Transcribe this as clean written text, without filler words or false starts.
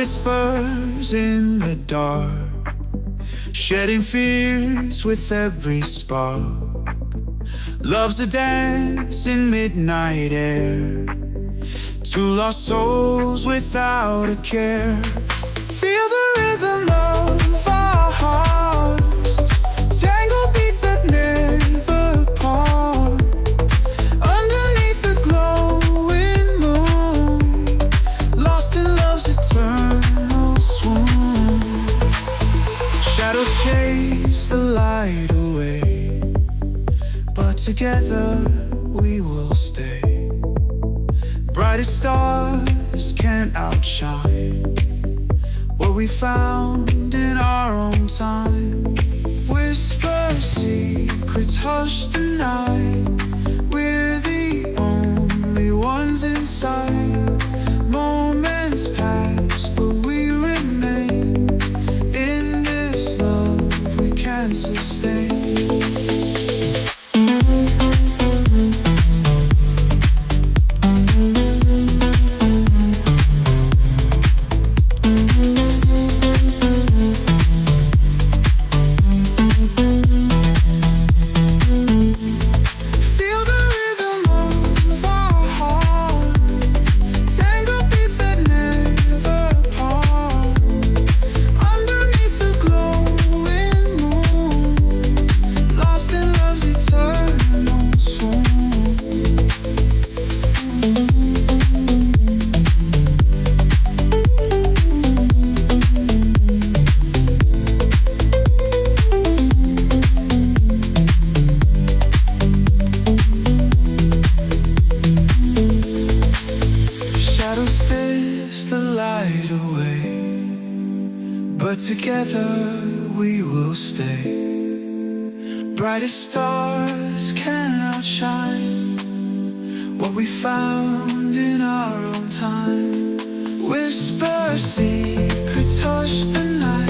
whispers in the dark, shedding fears with every spark. Love's a dance in midnight air, two lost souls without a care. Feel the rhythm of our hearts, tangled beats that never part. Underneath the glowing moon, lost in love's eternal swoon. Shadows chase the light away, but together we will stay. Brightest stars can't outshine what we found in our own time. Whisper secrets, hush the night. We're the only ones inside. Moments pass, but we remain. In this love we can sustain. But together we will stay. Brightest stars can outshine what we found in our own time. Whisper secrets, hush the night.